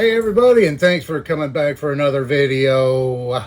Hey everybody, and thanks for coming back for another video.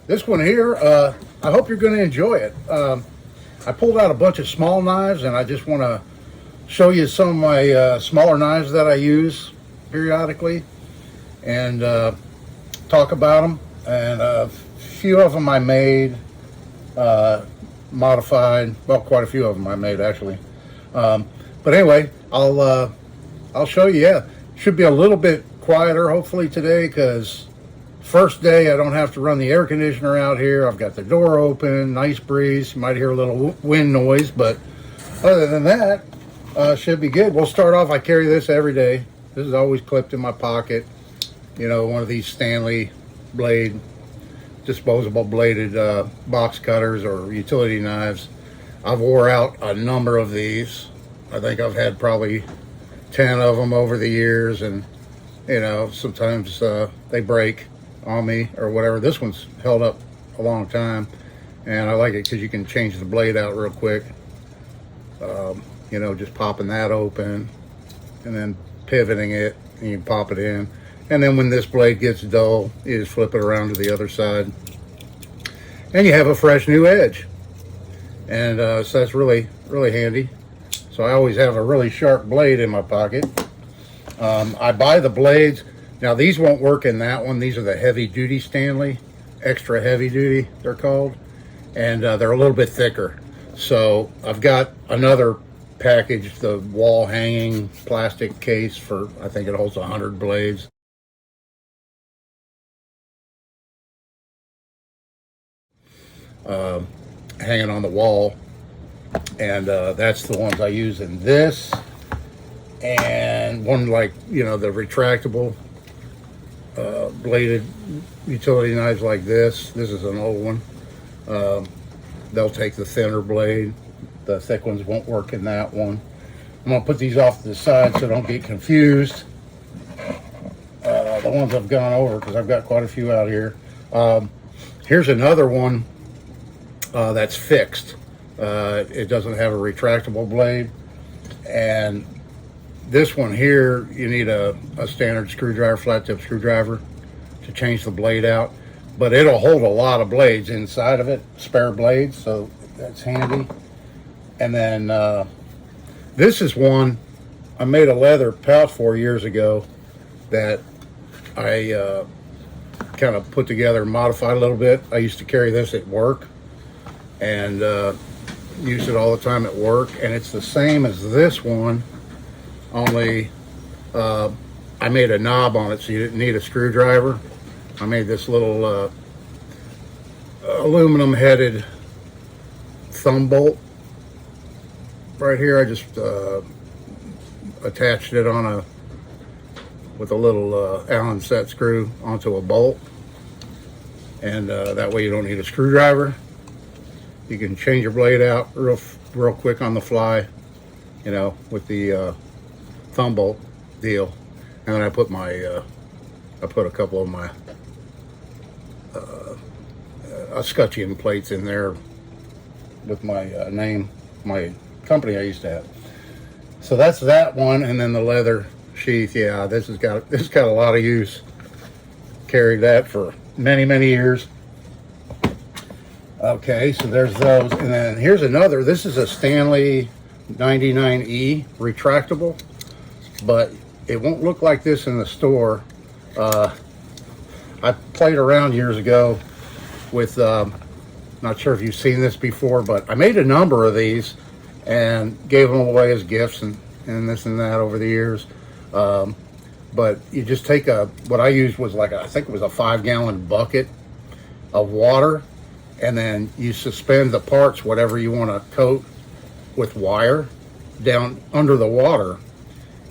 This one here, I hope you're going to enjoy it. I pulled out a bunch of small knives, and I just want to show you some of my smaller knives that I use periodically, and talk about them. And a few of them I made, modified. Well, quite a few of them I made actually. But anyway, I'll show you. Yeah, should be a little bit quieter hopefully today, because first day I don't have to run the air conditioner out here. I've got the door open, nice breeze. You might hear a little wind noise, but other than that, should be good. We'll start off. I carry this every day. This is always clipped in my pocket. You know, one of these Stanley blade, disposable bladed box cutters or utility knives. I've wore out a number of these. I think I've had probably 10 of them over the years, and you know, sometimes they break on me or whatever. This one's held up a long time, and I like it because you can change the blade out real quick. You know, just popping that open and then pivoting it, and you can pop it in. And then when this blade gets dull, you just flip it around to the other side, and you have a fresh new edge. And so that's really handy. So I always have a really sharp blade in my pocket. I buy the blades. Now these won't work in that one. These are the heavy duty Stanley, extra heavy duty they're called, and they're a little bit thicker. So I've got another package, the wall hanging plastic case for, I think it holds 100 blades. Hanging on the wall, and that's the ones I use in this, and one, like, you know, the retractable bladed utility knives like this. This is an old one. They'll take the thinner blade. The thick ones won't work in that one. I'm gonna put these off to the side so don't get confused. The ones I've gone over, because I've got quite a few out here. Here's another one that's fixed. It doesn't have a retractable blade, and this one here, you need a standard screwdriver, flat tip screwdriver, to change the blade out, but it'll hold a lot of blades inside of it, spare blades, so that's handy. And then this is one I made a leather pouch for years ago that I kind of put together and modified a little bit. I used to carry this at work, and use it all the time at work, and it's the same as this one, only I made a knob on it so you didn't need a screwdriver. I made this little aluminum headed thumb bolt right here. I just attached it on with a little Allen set screw onto a bolt, and that way you don't need a screwdriver. You can change your blade out real quick on the fly, you know, with the thumb bolt deal. And then I put a couple of my escutcheon plates in there with my name, my company I used to have. So that's that one. And then the leather sheath. Yeah, this has got a lot of use. Carried that for many years. Okay, so there's those. And then here's another. This is a Stanley 99E retractable, but it won't look like this in the store. I played around years ago with, not sure if you've seen this before, but I made a number of these and gave them away as gifts and this and that over the years. But you just take what I used was like I think it was a 5-gallon bucket of water, and then you suspend the parts, whatever you want to coat with wire, down under the water.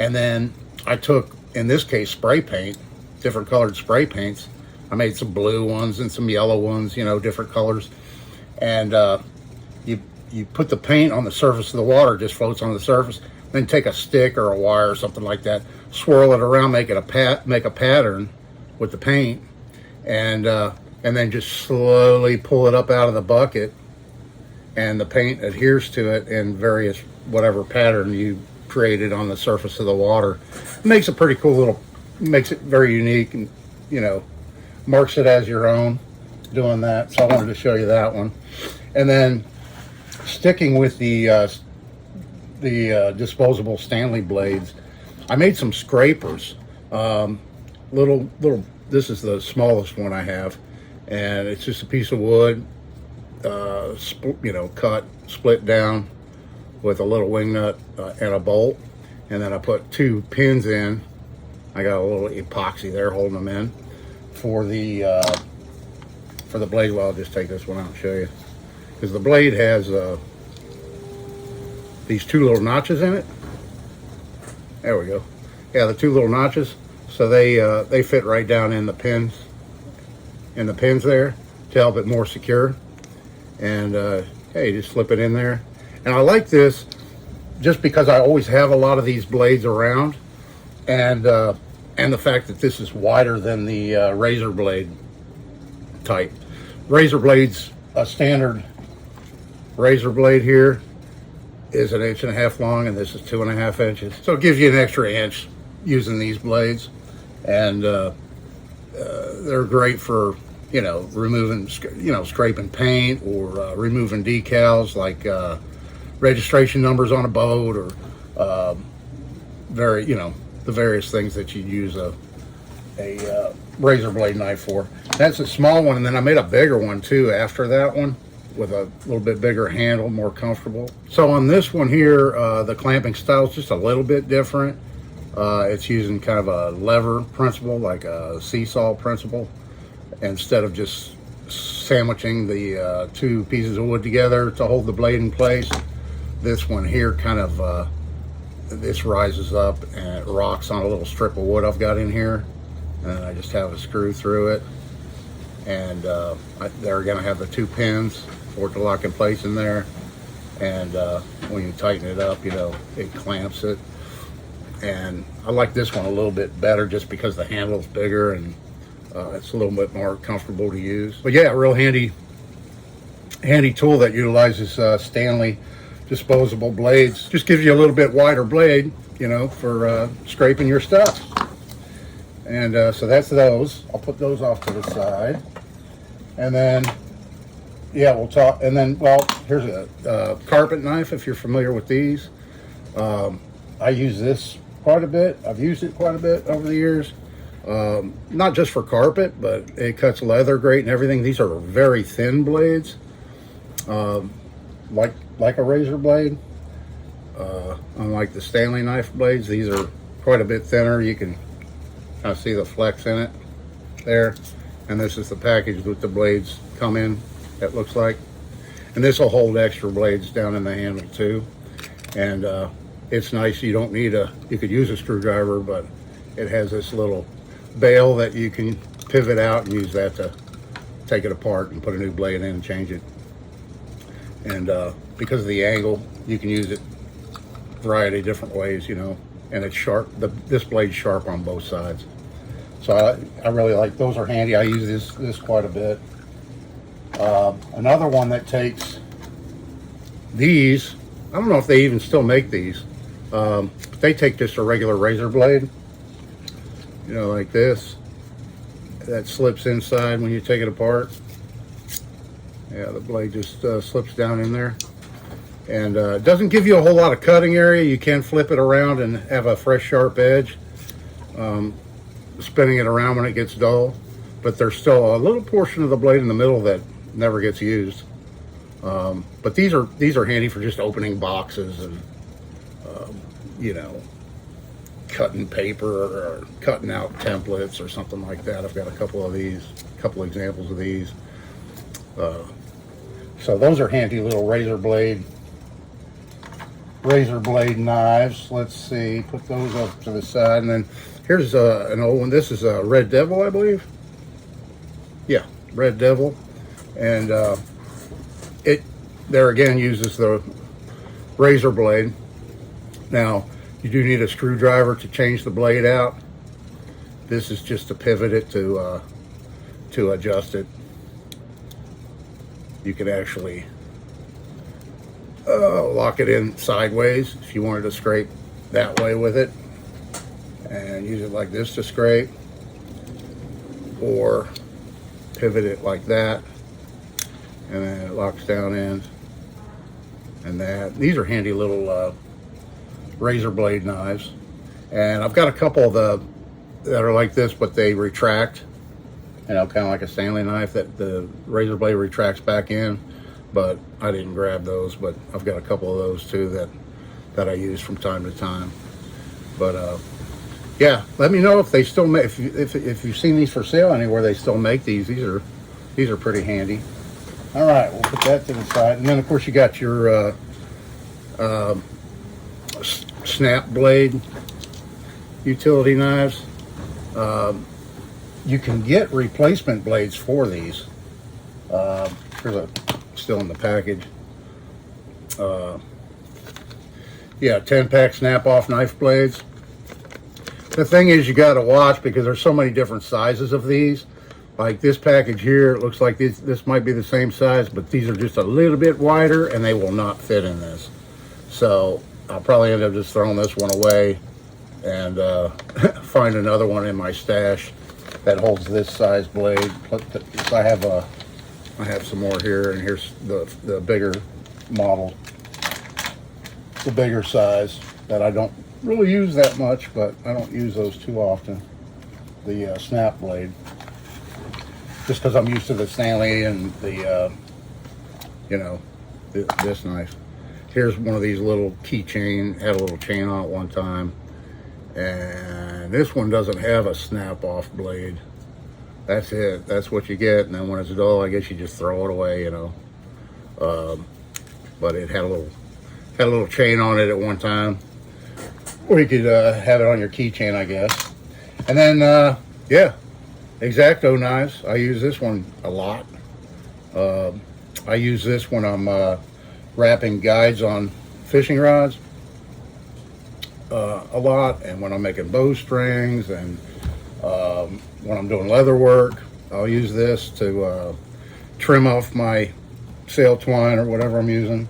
And then I took, in this case, spray paint, different colored spray paints. I made some blue ones and some yellow ones, you know, different colors. And you put the paint on the surface of the water, just floats on the surface. Then take a stick or a wire or something like that, swirl it around, make a pattern with the paint, and then just slowly pull it up out of the bucket, and the paint adheres to it in various whatever pattern you created on the surface of the water. It makes a pretty cool makes it very unique, and marks it as your own doing that. So I wanted to show you that one. And then sticking with the disposable Stanley blades, I made some scrapers. Little. This is the smallest one I have, and it's just a piece of wood, cut, split down with a little wing nut and a bolt, and then I put 2 pins in. I got a little epoxy there holding them in for the blade. Well, I'll just take this one out and show you, because the blade has these 2 little notches in it. There we go. Yeah, the 2 little notches, so they fit right down in the pins there to help it more secure. And hey, just slip it in there. And I like this just because I always have a lot of these blades around, and the fact that this is wider than the razor blade type. Razor blades, a standard razor blade here is 1.5 inches long, and this is 2.5 inches. So it gives you an extra inch using these blades, and they're great for removing, scraping paint, or removing decals like registration numbers on a boat, or the various things that you'd use a razor blade knife for. That's a small one, and then I made a bigger one too after that one, with a little bit bigger handle, more comfortable. So on this one here, the clamping style is just a little bit different. It's using kind of a lever principle, like a seesaw principle, instead of just sandwiching the 2 pieces of wood together to hold the blade in place. This one here kind of this rises up and it rocks on a little strip of wood I've got in here, and I just have a screw through it, and they're going to have the 2 pins for it to lock in place in there. And when you tighten it up, it clamps it. And I like this one a little bit better just because the handle's bigger, and it's a little bit more comfortable to use. But yeah, a real handy tool that utilizes Stanley disposable blades. Just gives you a little bit wider blade, for scraping your stuff. And so that's those. I'll put those off to the side. And then, yeah, we'll talk. And then, well, here's a carpet knife, if you're familiar with these. I use this quite a bit. I've used it quite a bit over the years. Not just for carpet, but it cuts leather great and everything. These are very thin blades, like a razor blade. Unlike the Stanley knife blades, these are quite a bit thinner. You can kind of see the flex in it there. And this is the package that the blades come in, it looks like. And this will hold extra blades down in the handle too. And it's nice. You don't need you could use a screwdriver, but it has this little bail that you can pivot out and use that to take it apart and put a new blade in and change it. And because of the angle, you can use it a variety of different ways, and it's sharp. This blade's sharp on both sides. So I really like, those are handy. I use this quite a bit. Another one that takes these, I don't know if they even still make these, but they take just a regular razor blade, like this, that slips inside when you take it apart. Yeah, the blade just slips down in there, and it doesn't give you a whole lot of cutting area. You can flip it around and have a fresh sharp edge, spinning it around when it gets dull, but there's still a little portion of the blade in the middle that never gets used. But these are handy for just opening boxes and cutting paper or cutting out templates or something like that. I've got a couple examples of these. So those are handy little razor blade knives. Let's see, put those up to the side. And then here's an old one. This is a Red Devil, I believe. Yeah, Red Devil. And it there again uses the razor blade. Now you do need a screwdriver to change the blade out. This is just to pivot it to adjust it. You can actually lock it in sideways if you wanted to scrape that way with it. and use it like this to scrape, or pivot it like that, and then it locks down in. And that, these are handy little razor blade knives. And I've got a couple of that are like this, but they retract, you know, kind of like a Stanley knife that the razor blade retracts back in. But I didn't grab those, but I've got a couple of those too that I use from time to time. But yeah, let me know if they still make, if you've seen these for sale anywhere. They still make these. These are pretty handy. All right, we'll put that to the side, and then of course you got your snap blade utility knives. You can get replacement blades for these. Here's a still in the package. Yeah, 10-pack snap-off knife blades. The thing is, you got to watch because there's so many different sizes of these. Like this package here, it looks like this might be the same size, but these are just a little bit wider and they will not fit in this. So I'll probably end up just throwing this one away and find another one in my stash that holds this size blade. I have some more here, and here's the bigger model, the bigger size that I don't really use that much, but I don't use those too often. The snap blade. Just because I'm used to the Stanley and the, you know, this knife. Here's one of these little keychain, had a little chain on it one time. And this one doesn't have a snap-off blade. That's it. That's what you get. And then when it's dull, I guess you just throw it away, you know. But it had a little chain on it at one time. Or you could have it on your keychain, I guess. And then, yeah. X-Acto knives. I use this one a lot. I use this when I'm wrapping guides on fishing rods a lot, and when I'm making bowstrings, and when I'm doing leather work, I'll use this to trim off my sail twine or whatever I'm using.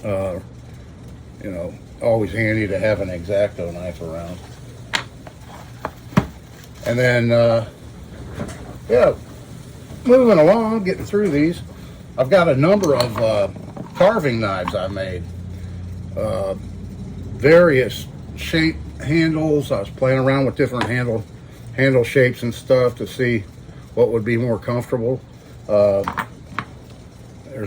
You know, always handy to have an X-Acto knife around. And then, yeah, moving along, getting through these, I've got a number of carving knives I made. Various shape handles. I was playing around with different handle shapes and stuff to see what would be more comfortable. There's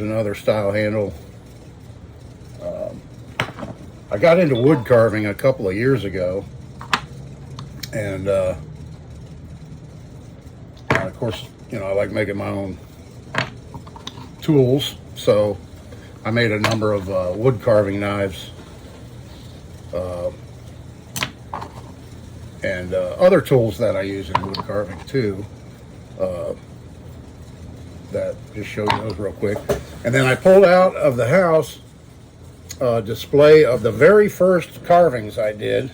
another style handle. I got into wood carving a couple of years ago, and of course, you know, I like making my own tools, so I made a number of wood carving knives and other tools that I use in wood carving too. That just show you those real quick. And then I pulled out of the house a display of the very first carvings I did,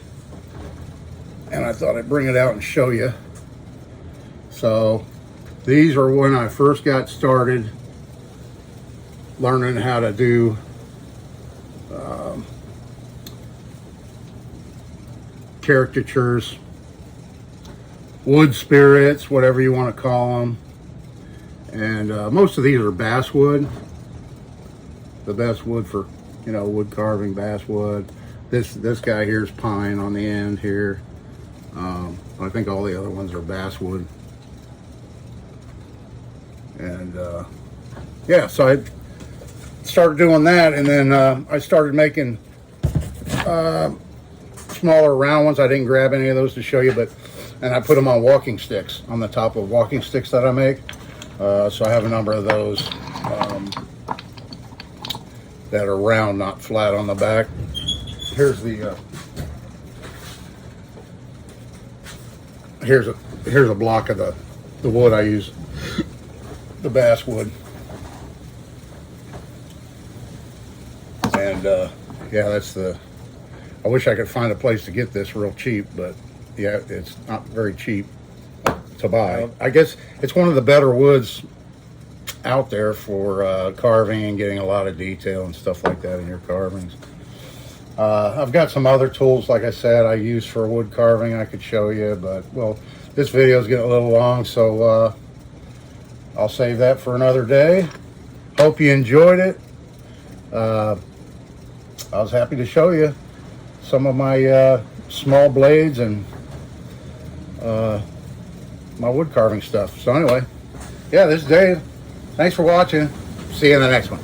and I thought I'd bring it out and show you. So these are when I first got started learning how to do caricatures, wood spirits, whatever you want to call them. And most of these are basswood. The best wood for, you know, wood carving, basswood. This guy here is pine on the end here. I think all the other ones are basswood. And yeah, so I started doing that, and then I started making smaller round ones. I didn't grab any of those to show you, and I put them on walking sticks, on the top of walking sticks that I make. So I have a number of those that are round, not flat on the back. Here's the here's a block of the wood I use, the basswood. And yeah, that's the, I wish I could find a place to get this real cheap, but yeah, it's not very cheap to buy. I guess it's one of the better woods out there for carving and getting a lot of detail and stuff like that in your carvings. I've got some other tools, like I said, I use for wood carving I could show you, but well, this video is getting a little long, so I'll save that for another day. Hope you enjoyed it. I was happy to show you some of my small blades and my wood carving stuff. So anyway, yeah, this is Dave. Thanks for watching. See you in the next one.